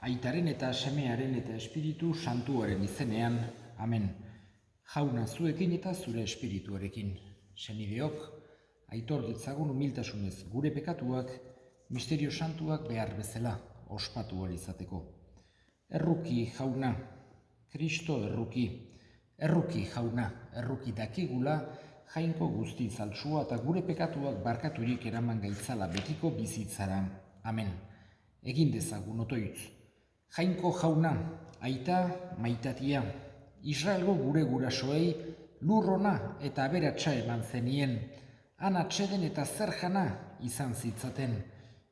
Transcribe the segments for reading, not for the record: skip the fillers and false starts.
Aitaren eta Semearen eta Espiritu Santuaren izenean, amen. Jauna zuekin eta zure espirituarekin. Senideok, aitor ditzagun humiltasunez gure pekatuak, misterio santuak behar bezala, ospatu ahal izateko. Erruki jauna, Kristo erruki. Erruki jauna, erruki dakigula, jainko guzti zaltsua eta gure pekatuak barkaturik eraman gaitzala betiko bizitzara. Amen. Egin dezagun otoitz. Jainko jauna, aita maitatia, Israelgo gure gurasoei lurrona eta aberatsa eman zenien, han atseden eta zer jana izan zitzaten,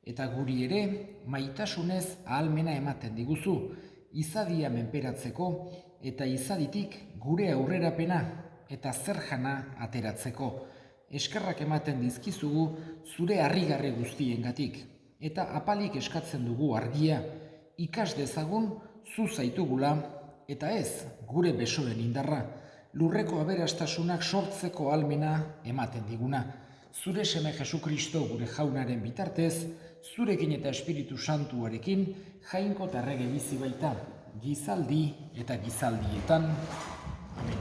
eta guri ere maitasunez ahalmena ematen diguzu, izadia menperatzeko eta izaditik gure aurrerapena eta zer jana ateratzeko. Eskerrak ematen dizkizugu zure harrigarri guztiengatik, eta apalik eskatzen dugu argia, ikas dezagun zu zaitugula, eta ez gure besoen indarra, lurreko aberastasunak sortzeko ahalmena ematen diguna. Zure seme Jesukristo gure jaunaren bitartez, zurekin eta Espiritu Santuarekin, jainko eta errege bizi baita, gizaldi eta gizaldietan. Amen.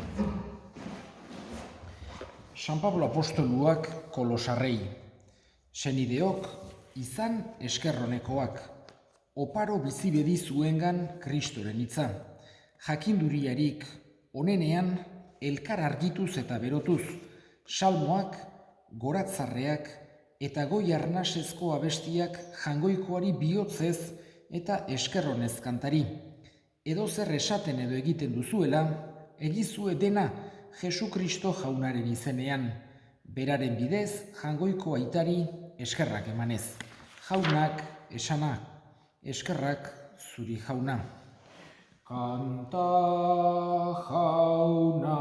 San Pablo apostoluak Kolosarrei. Senideok, izan eskerronekoak, oparo bizibedi zuengan Kristoren hitza, jakinduriarik onenean elkar argituz eta berotuz, salmoak, goratzarreak eta goi arnasezko abestiak jangoikoari bihotzez eta eskerronez kantari. Edo zer esaten edo egiten duzuela, egizue dena Jesukristo jaunaren izenean, beraren bidez jangoiko aitari eskerrak emanez. Jaunak esana, eskerrak zuri jauna. Kanta jaunari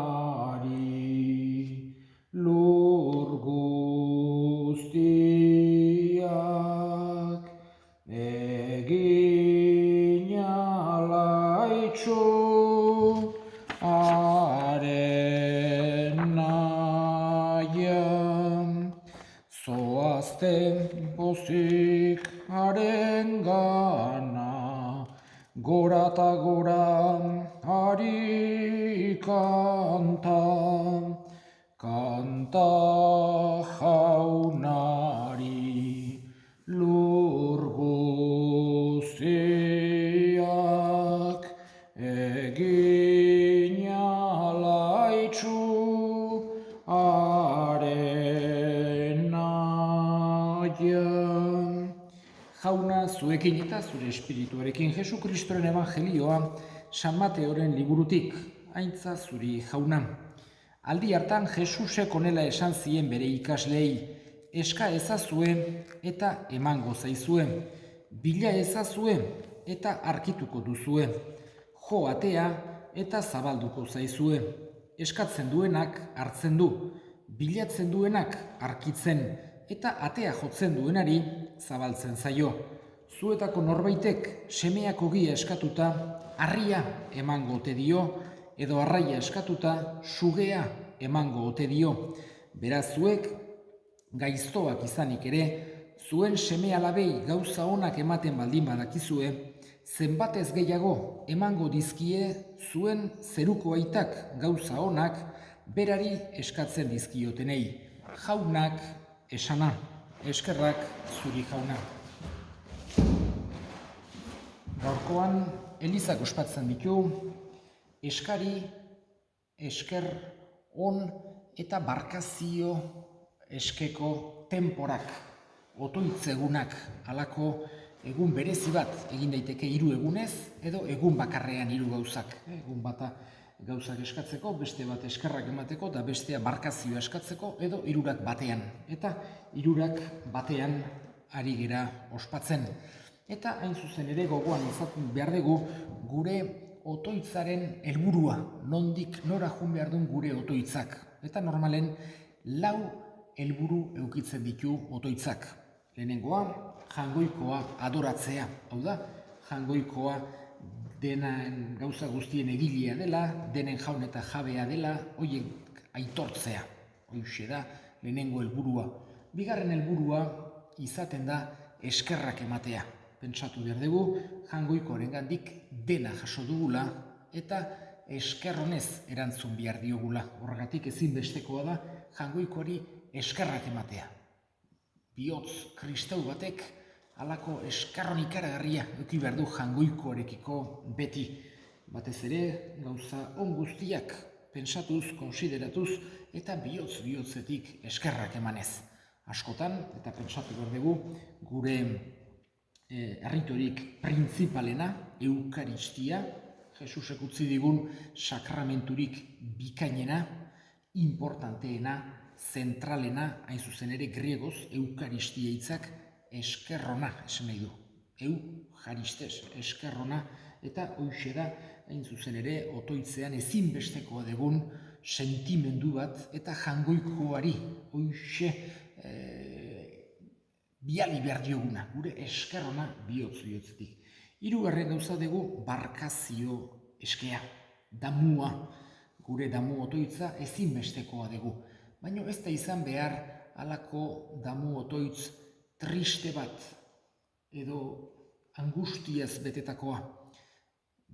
lur guztiak egin alaitxo haren nahian, zoazten pozik haren gana, gora eta gora hari kanta, kanta jaunari lur guztiak egin alaitxu haren nahian. Jauna zuekin eta zure espirituarekin Jesukristoren evangelioa San Mateoren liburutik, aintza zuri jauna. Aldi hartan Jesusek honela esan zien bere ikaslei, eska ezazue eta emango zaizue, bila ezazue eta arkituko duzue, jo atea eta zabalduko zaizue, eskatzen duenak hartzen du, bilatzen duenak arkitzen, eta atea jotzen duenari zabaltzen zaio. Zuetako norbaitek semeak ogia eskatuta, harria emango ote dio, edo arraia eskatuta, sugea emango ote dio. Beraz zuek, gaiztoak izanik ere, zuen seme alabei gauza onak ematen baldin badakizue, zenbatez gehiago emango dizkie zuen zeruko aitak gauza onak berari eskatzen dizkiotenei. Jaunak esana, eskerrak zuri jauna. Gaurkoan, Elizak ospatzen ditu, eskari, esker, on eta barkazio eskeko temporak, otoitzegunak, halako egun berezi bat egin daiteke 3 egunez, edo egun bakarrean 3 gauzak. Egun bata gauzak eskatzeko, beste bat eskerrak emateko, eta bestea barkazioa eskatzeko, edo 3 batean. Eta 3 batean ari gera ospatzen. Eta hain zuzen ere gogoan izaten behar dugu gure otoitzaren helburua, nondik nora joan behar duen gure otoitzak. Eta normalen 4 helburu eukitzen ditu otoitzak. Lehenengoa, jangoikoa adoratzea. Hau da, jangoikoa denen gauza guztien egilea dela, denen jaun eta jabea dela, horiek aitortzea. Hoixe da, lehenengo helburua. Bigarren helburua izaten da eskerrak ematea. Pentsatu behar dugu, Jaungoikoarengandik dena jaso dugula eta esker honez erantzun behar diogula. Horregatik ezinbestekoa da Jaungoikoari eskerrak ematea. Bihotz kristau batek halako eskerron ikaragarria eduki behar du Jaungoikoarekiko beti. Batez ere, gauza on guztiak pentsatuz, konsideratuz eta bihotz-bihotzetik eskerrak emanez. Askotan, eta pentsatu behar dugu, gure erritorik printzipalena, eukaristia, Jesusek utzi digun sakramenturik bikainena, importanteena, zentralena, hain zuzen ere griegoz, eukaristia hitzak eskerrona esan nahi du. Eukaristes, eskerrona, eta hoixe da, hain zuzen ere, otoitzean ezinbestekoa dugun sentimendu bat eta Jaungoikoari hoixe biali behar dioguna, gure eskerrona bihotz-bihotzetik. Hirugarren gauza dugu barkazio eskea, damua, gure damu otoitza ezinbestekoa dugu. Baina ez da izan behar halako damu otoitz triste bat edo angustiaz betetakoa.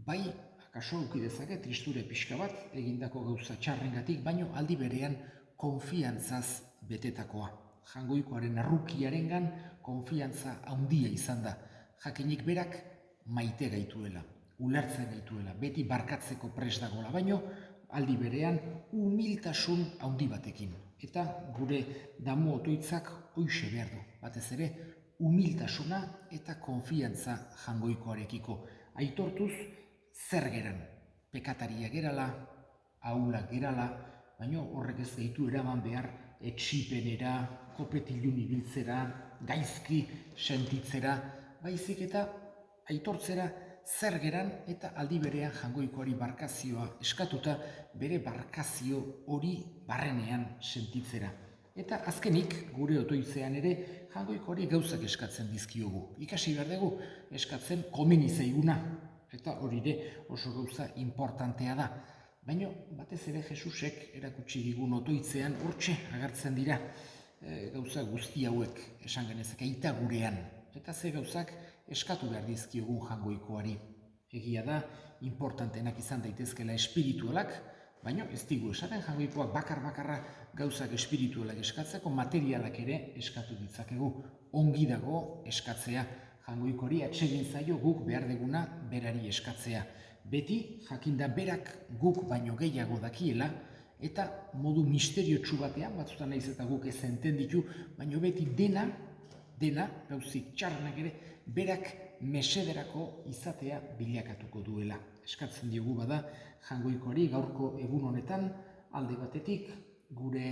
Bai, akaso eduki dezake tristure pixka bat egindako gauza txarrengatik, baino aldi berean konfiantzaz betetakoa. Jaungoikoaren arrukiarengan konfiantza handia izan da. Jakinik berak maite gaituela, ulertzen gaituela, beti barkatzeko prest dagoela, baino aldi berean humiltasun handi batekin. Eta gure damu otoitzak hoixe behar du, batez ere humiltasuna eta konfiantza Jaungoikoarekiko. Aitortuz zer geran, pekataria gerala, ahulak gerala, baina horrek ez gaitu eraman behar etsipenera, kopetilun ibiltzera, gaizki sentitzera, baizik eta aitortzera zer geran eta aldi berean Jaungoikoari barkazioa eskatuta bere barkazio hori barrenean sentitzera. Eta azkenik, gure otoitzean ere, Jaungoikoari gauzak eskatzen dizkiogu. Ikasi behar dugu eskatzen komeni zaiguna, eta hori ere oso gauza importantea da. Baina batez ere Jesusek erakutsi digun otoitzean hortxe agertzen dira gauza guzti hauek esan genezake aita gurean. Eta ze gauzak eskatu behar dizkiogun Jaungoikoari. Egia da, importantenak izan daitezkela espiritualak, baina ez digu esaten Jaungoikoak bakar-bakarra gauzak espiritualak eskatzeko, materialak ere eskatu ditzakegu. Ongi dago eskatzea. Jaungoikoari atsegin zaio guk behar deguna berari eskatzea. Beti jakinda berak guk baino gehiago dakiela eta modu misteriotsu batean, batzutan naiz eta guk ez entenditu, baino beti dena gauzik txarrenak ere, berak mesederako izatea bilakatuko duela. Eskatzen diogu bada Jaungoikoari gaurko egun honetan alde batetik gure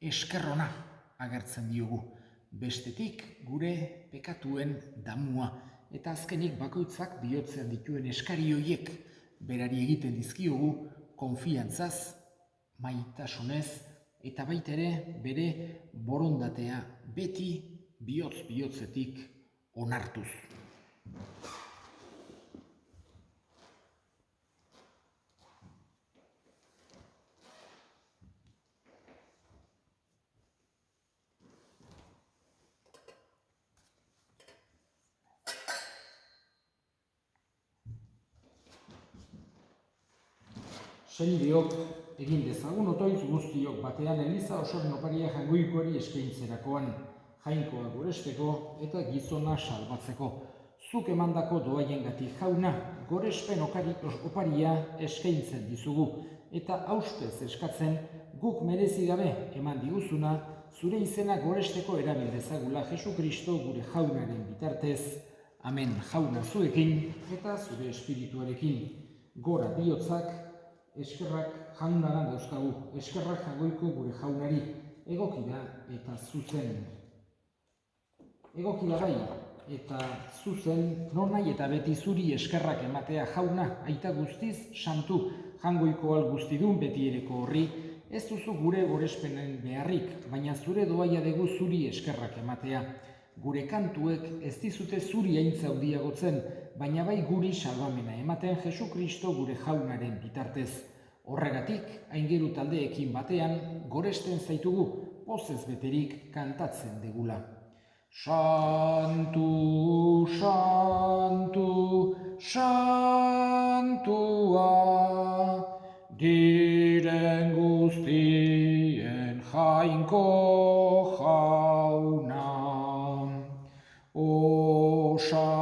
eskerrona agertzen diogu. Bestetik gure pekatuen damua eta azkenik bakoitzak bihotzean dituen eskari horiek berari egiten dizkiogu konfiantzaz, maitasunez eta baita ere bere borondatea beti bihotz-bihotzetik onartuz. Senideok egin dezagun otoitz guztiok batean eliza osoren oparia Jaungoikoari eskaintzerakoan, jainkoa goresteko eta gizona salbatzeko. Zuk emandako doaiengatik Jauna, gorespen oparia eskaintzen dizugu, eta auspez eskatzen guk merezi gabe eman diguzuna, zure izena goresteko erabil dezagula Jesukristo gure Jaunaren bitartez. Amen. Jauna zuekin eta zure espirituarekin. Gora bihotzak, eskerrak Jaunaran dauzkagu, eskerrak Jaungoiko gure Jaunari, egoki da eta zuzen. Egoki da bai eta zuzen, nonahi eta beti zuri eskerrak ematea Jauna, aita guztiz, santu, Jaungoiko guztidun beti ereko horri, ez duzu gure gorespenen beharrik, baina zure doaia dugu zuri eskerrak ematea. Gure kantuek ez dizute zuri haintza handiagotzen, baina bai guri salbamena ematen Jesukristo gure Jaunaren bitartez. Horregatik, aingeru taldeekin batean, goresten zaitugu pozez beterik kantatzen degula. Santu, santu, santua, diren guztien jainko jauna. Osana,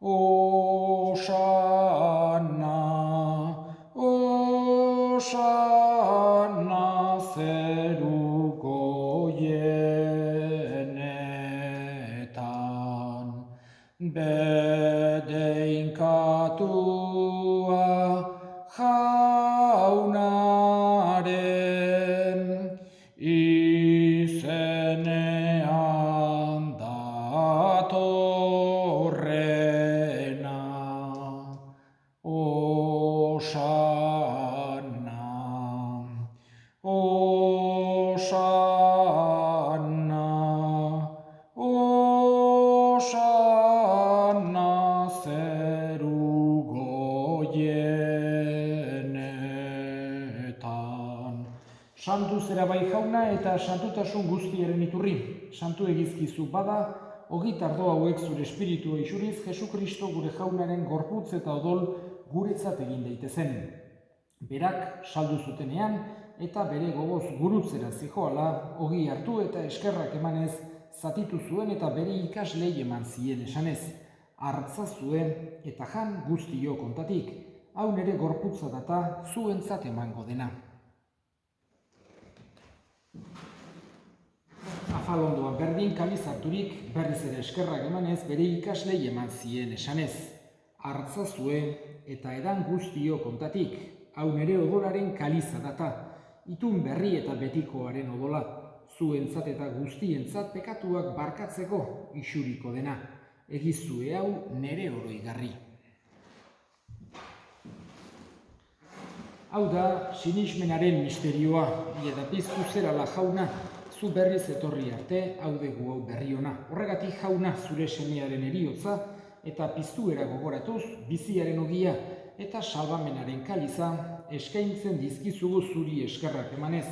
Osana, Osana zeruko jenetan. Bedeinkatua jaunaren izenean datorrena. Osana, Osana, Osana zeruko jenetan. Santu zera bai jauna eta santutasun guztiaren iturri. Santu egizkizu bada, ogitardo hauek zure espiritua isuriz, Jesu Kristo gure jaunaren gorputz eta odol guretzat egin daitezen. Berak saldu zutenean eta bere gogoz gurutzera zijoala, ogi hartu eta eskerrak emanez zatitu zuen eta bere ikaslei eman zien esanez. Hartza zuen eta jan guztio kontatik, hau nere gorputza data zuentzat emango dena. Afalondoan berdin kaliz harturik berriz ere eskerrak emanez bere ikaslei eman zien esanez. Hartza zuen eta edan guztio kontatik, hau nere odolaren kaliza data, itun berri eta betikoaren odola, zuentzat eta guztientzat pekatuak barkatzeko isuriko dena, egizue hau nere oroigarri. Hau da, sinismenaren misterioa, eta piztu zerala jauna, zu berriz etorri arte, hau dugu hau berri ona. Horregatik jauna zure semearen eriotza, eta piztuera gogoratuz, biziaren ogia, eta salbamenaren kaliza, eskaintzen dizkizugu zuri eskerrak emanez,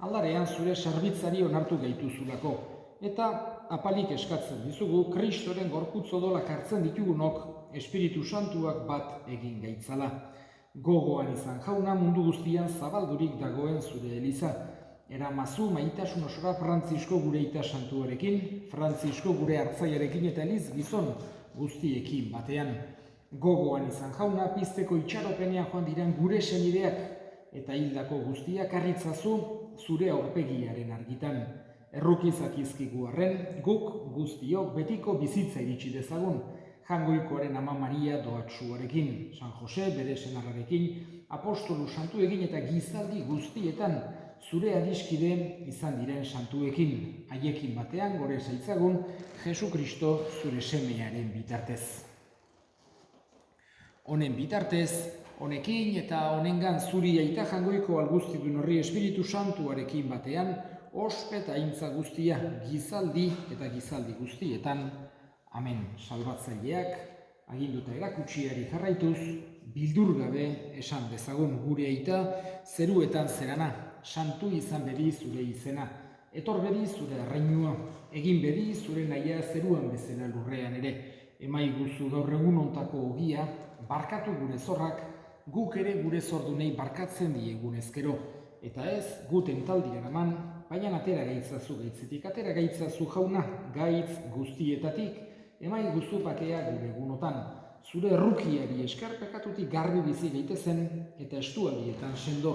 aldarean zure sarbitzari onartu gaituzulako, eta apalik eskatzen dizugu, Kristoren gorputz odolak hartzen ditugunok, Espiritu Santuak bat egin gaitzala. Gogoan izan jauna mundu guztian zabaldurik dagoen zure eliza. Eramazu maitasun osora Frantzisko gure ita santuarekin, Frantzisko gure hartzaiarekin eta eliz gizon guztiekin batean. Gogoan izan jauna pizteko itxaropenean joan diren gure senideak eta hildako guztiak harritzazu zure aurpegiaren argitan. Errukizak izkigu arren, guk guztiok betiko bizitza iritsi dezagun, Jangoikoaren Ama Maria doatsuarekin, San Jose bere senarrarekin, apostolu santu egin eta gizaldi guztietan, zure adiskide izan diren santuekin, haiekin batean gore zaitzagun, Jesu Kristo zure semearen bitartez. Honen bitartez, honekin eta honengan zuri aita jangoiko alguztidun horri Espiritu Santuarekin batean, ospeta aintza guztia, gizaldi eta gizaldi guztietan. Amen. Salbatzaileak, aginduta erakutsiari jarraituz, bildur gabe esan dezagun gure aita, zeruetan zerana, santu izan bedi zure izena, etor bedi zure arrainua, egin bedi zure nahia zeruan bezala lurrean ere, emaiguzu gaur egun ontako ogia, barkatu gure zorrak, guk ere gure zordunei barkatzen diegun ezkero, eta ez guten taldian eman, baina atera gaitzazu gaitzetik, atera gaitzazu jauna gaitz guztietatik, emaiguzu bakea gure egunotan, zure errukiari esker pekatutik garbi bizi gaitezen eta estualdietan sendo,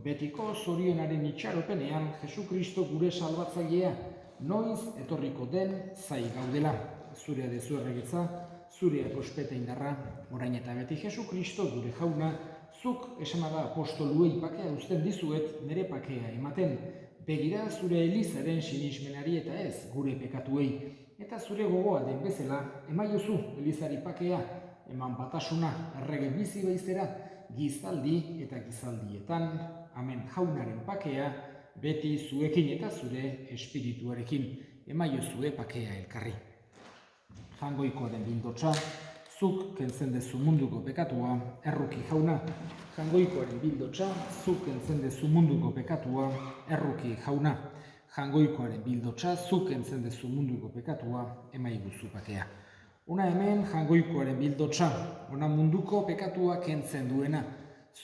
betiko zorionaren itxaropenean Jesu Kristo gure salbatzailea, noiz etorriko den zai gaudela. Zurea dezu erregetza, zurea ospeta indarra, orain eta beti Jesu Kristo gure jauna, zuk esanaga apostoluei pakea uzten dizuet nire pakea ematen, begira zure elizaren sinismenari eta ez gure pekatuei, eta zure gogoa den bezala, emaiozu elizari pakea, eman batasuna errege bizi baizera, gizaldi eta gizaldietan, amen jaunaren pakea, beti zuekin eta zure espirituarekin, emaiozue pakea elkarri. Jangoikoaren bildotsa, zuk kentzen dezu munduko pekatua, erruki jauna. Jangoikoaren bildotsa, zuk kentzen dezu munduko pekatua, erruki jauna. jangoikoaren bildotsa, zuk kentzen dezu munduko pekatua, emaiguzu bakea. Ona hemen jangoikoaren bildotsa, ona munduko pekatua kentzen duena,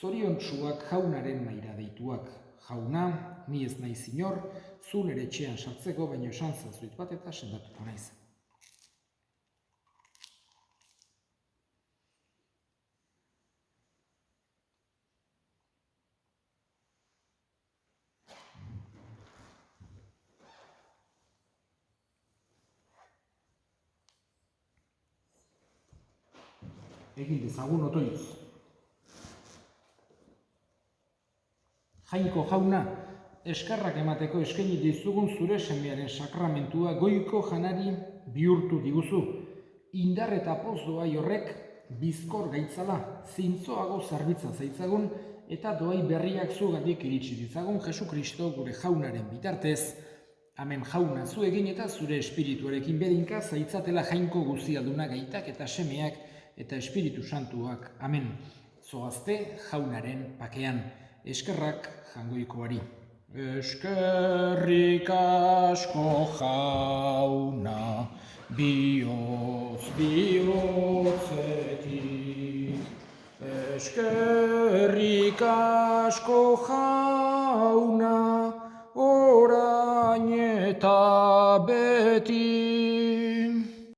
zoriontsuak jaunaren maira deituak. Jauna, ni ez naiz inor, zu nere etxean sartzeko, baino esan zazuit bat eta sendatuko naiz. Egin dezagun otoitz. Jainko jauna, eskerrak emateko eskaini dizugun zure semearen sakramentua goiko janari bihurtu diguzu. Indar eta poz doai horrek bizkor gaitzala, zintzoago zerbitza zaitzagun eta doai berriak zugatik iritsi ditzagun Jesukristo gure jaunaren bitartez. Amen jauna zu egin eta zure espirituarekin bedinka zaitzatela jainko guzialduna gaitak eta semeak eta Espiritu Santuak. Amen. Zoazte jaunaren pakean. Eskerrak jangoikoari. Eskerrik asko jauna, bihotz bihotzetik. Eskerrik asko jauna, orain eta beti.